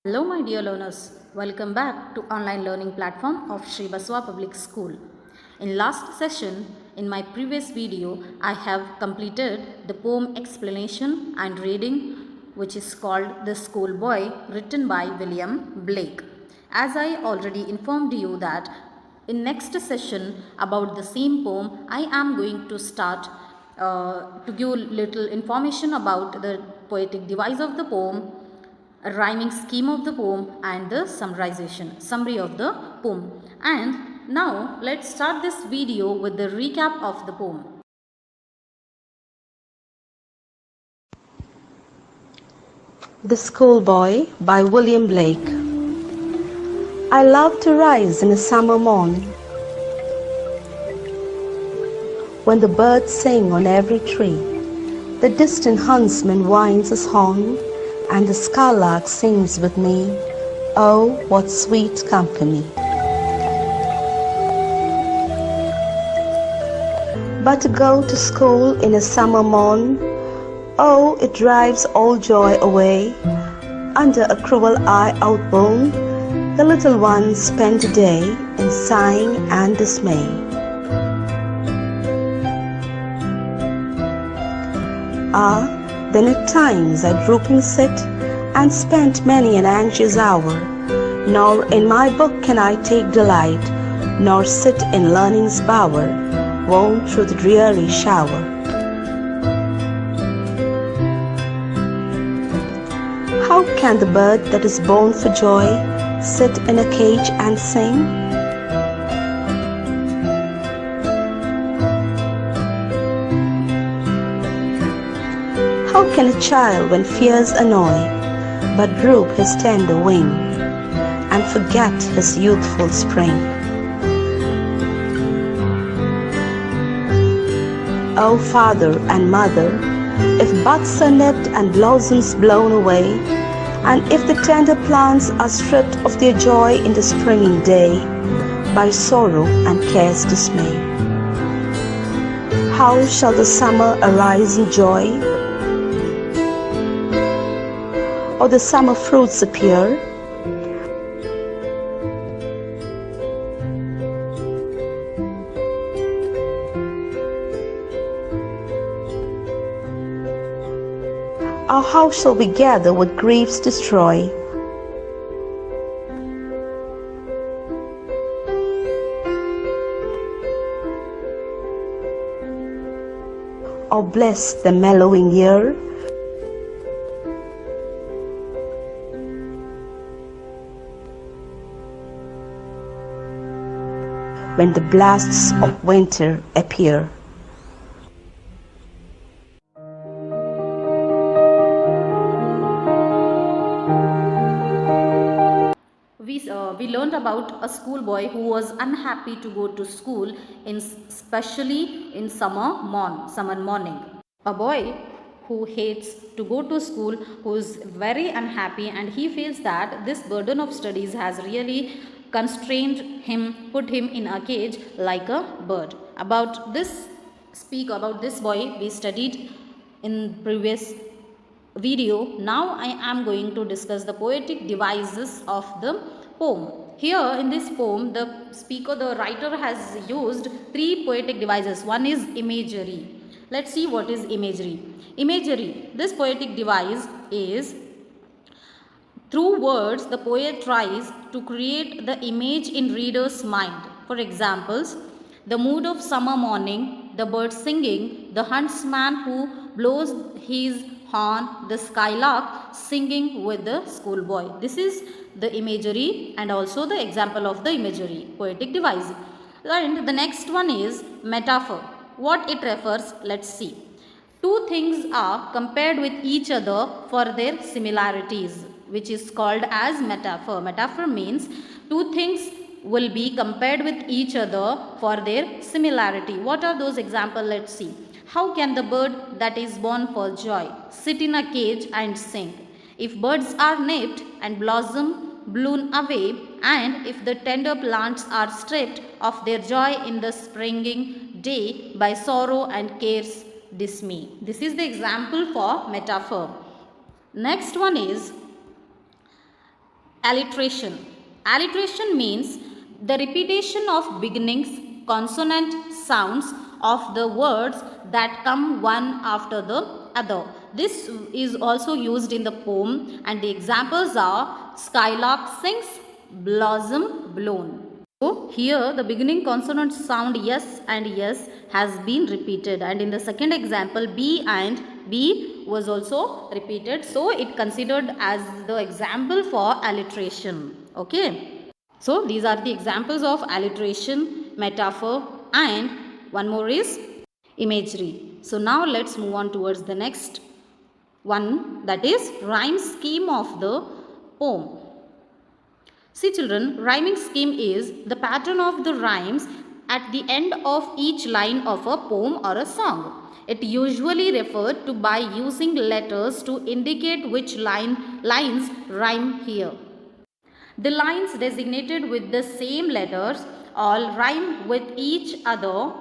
Hello my dear learners, welcome back to online learning platform of Sri Basava Public School. In last session, in my previous video, I have completed the poem explanation and reading which is called The Schoolboy written by William Blake. As I already informed you that in next session about the same poem, I am going to start to give little information about the poetic device of the poem, a rhyming scheme of the poem and the summary of the poem. And now let's start this video with the recap of the poem. The Schoolboy by William Blake. I love to rise in a summer morn, when the birds sing on every tree, the distant huntsman winds his horn, and the skylark sings with me. Oh, what sweet company! But to go to school in a summer morn, oh, it drives all joy away. Under a cruel eye outborne, the little ones spend a day in sighing and dismay. Ah, then at times I drooping sit, and spent many an anxious hour, nor in my book can I take delight, nor sit in learning's bower, worn through the dreary shower. How can the bird that is born for joy sit in a cage and sing? How can a child, when fears annoy, but droop his tender wing, and forget his youthful spring? O father and mother, if buds are nipped and blossoms blown away, and if the tender plants are stripped of their joy in the springing day, by sorrow and care's dismay, how shall the summer arise in joy, or the summer fruits appear? Or how shall we gather what griefs destroy? Or bless the mellowing year? When the blasts of winter appear. We learned about a schoolboy who was unhappy to go to school, especially in summer morning. A boy who hates to go to school, who is very unhappy, and he feels that this burden of studies has really constrained him, put him in a cage like a bird. About this boy we studied in previous video. Now I am going to discuss the poetic devices of the poem. Here in this poem, the writer has used three poetic devices. One is imagery. Let's see what is imagery. Imagery, this poetic device is through words the poet tries to create the image in reader's mind. For examples, the mood of summer morning, the bird singing, the huntsman who blows his horn, the skylark singing with the schoolboy. This is the imagery and also the example of the imagery, poetic device. And the next one is metaphor. What it refers, let's see. Two things are compared with each other for their similarities, which is called as metaphor. Metaphor means two things will be compared with each other for their similarity. What are those examples? Let's see. How can the bird that is born for joy sit in a cage and sing? If birds are nipped and blossom blown away, and if the tender plants are stripped of their joy in the springing day by sorrow and care's dismay. This is the example for metaphor. Next one is Alliteration. Alliteration means the repetition of beginnings, consonant sounds of the words that come one after the other. This is also used in the poem, and the examples are skylark sings, blossom blown. So here the beginning consonant sound yes and yes has been repeated, and in the second example B and B was also repeated. So it considered as the example for alliteration. Okay. So these are the examples of alliteration, metaphor, and one more is imagery. So now let's move on towards the next one, that is rhyme scheme of the poem. See children, rhyming scheme is the pattern of the rhymes at the end of each line of a poem or a song. It usually referred to by using letters to indicate which lines rhyme here. The lines designated with the same letters all rhyme with each other.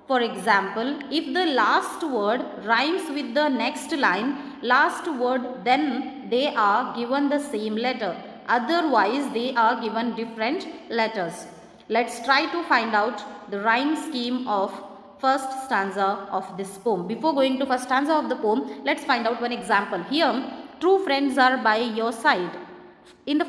For example, if the last word rhymes with the next line, last word, then they are given the same letter. Otherwise, they are given different letters. Let's try to find out the rhyme scheme of first stanza of this poem. Before going to first stanza of the poem, let's find out one example. Here, true friends are by your side. In the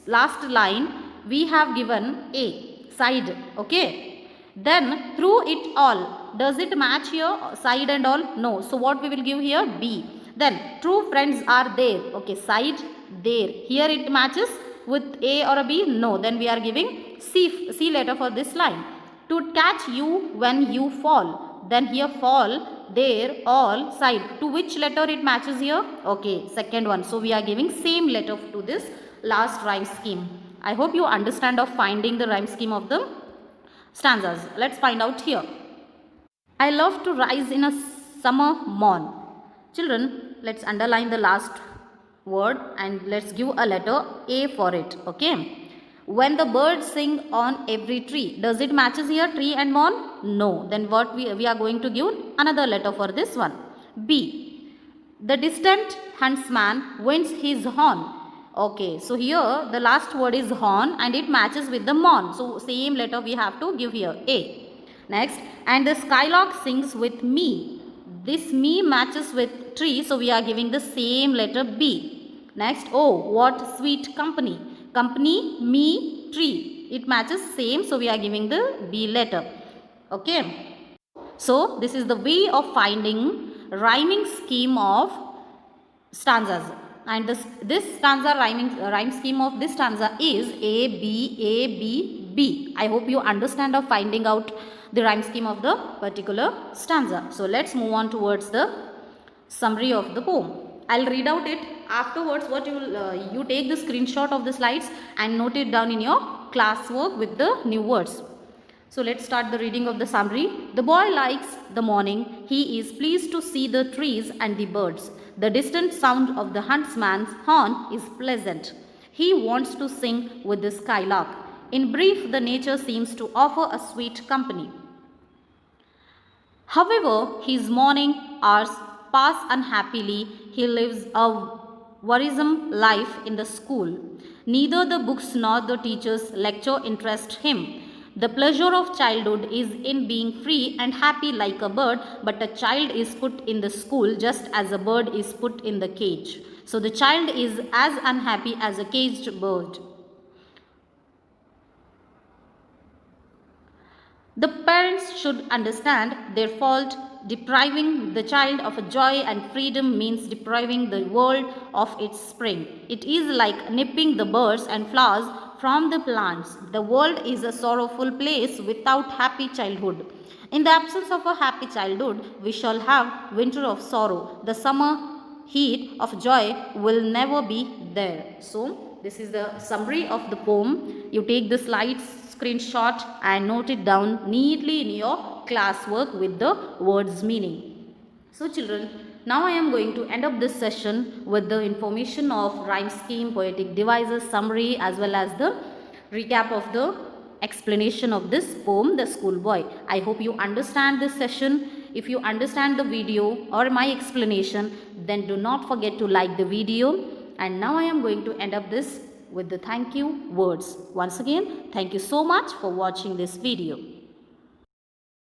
last line, we have given A, side, okay. Then, through it all, does it match here, side and all? No. So, what we will give here? B. Then, true friends are there, okay, side, there. Here it matches with A or a B? No. Then we are giving C letter for this line. To catch you when you fall. Then here fall, there, all, side. To which letter it matches here? Okay, second one. So we are giving same letter to this last rhyme scheme. I hope you understand of finding the rhyme scheme of the stanzas. Let's find out here. I love to rise in a summer morn. Children, let's underline the last word and let's give a letter A for it. Okay. When the birds sing on every tree, does it matches here tree and morn? No. Then what we are going to give another letter for this one. B. The distant huntsman winds his horn. Okay, so here the last word is horn and it matches with the morn. So same letter we have to give here, A. Next, and the skylark sings with me. This me matches with tree, so we are giving the same letter B. Next, oh, what sweet company. Company, me, tree. It matches same, so we are giving the B letter. Okay. So this is the way of finding rhyming scheme of stanzas. And this stanza rhyme scheme of this stanza is A, B, A, B, B. I hope you understand of finding out the rhyme scheme of the particular stanza. So let's move on towards the summary of the poem. I'll read out it. Afterwards, what you take the screenshot of the slides and note it down in your classwork with the new words. So let's start the reading of the summary. The boy likes the morning. He is pleased to see the trees and the birds. The distant sound of the huntsman's horn is pleasant. He wants to sing with the skylark. In brief, the nature seems to offer a sweet company. However, his morning hours pass unhappily. He lives a worrisome life in the school. Neither the books nor the teacher's lecture interest him. The pleasure of childhood is in being free and happy like a bird, but a child is put in the school just as a bird is put in the cage. So the child is as unhappy as a caged bird. The parents should understand their fault. Depriving the child of a joy and freedom means depriving the world of its spring. It is like nipping the birds and flowers from the plants. The world is a sorrowful place without happy childhood. In the absence of a happy childhood, we shall have winter of sorrow. The summer heat of joy will never be there. So, this is the summary of the poem. You take the slides, screenshot and note it down neatly in your classwork with the words meaning. So children, now I am going to end up this session with the information of rhyme scheme, poetic devices, summary as well as the recap of the explanation of this poem, The Schoolboy. I hope you understand this session. If you understand the video or my explanation, then do not forget to like the video. And now I am going to end up this with the thank you words. Once again, thank you so much for watching this video.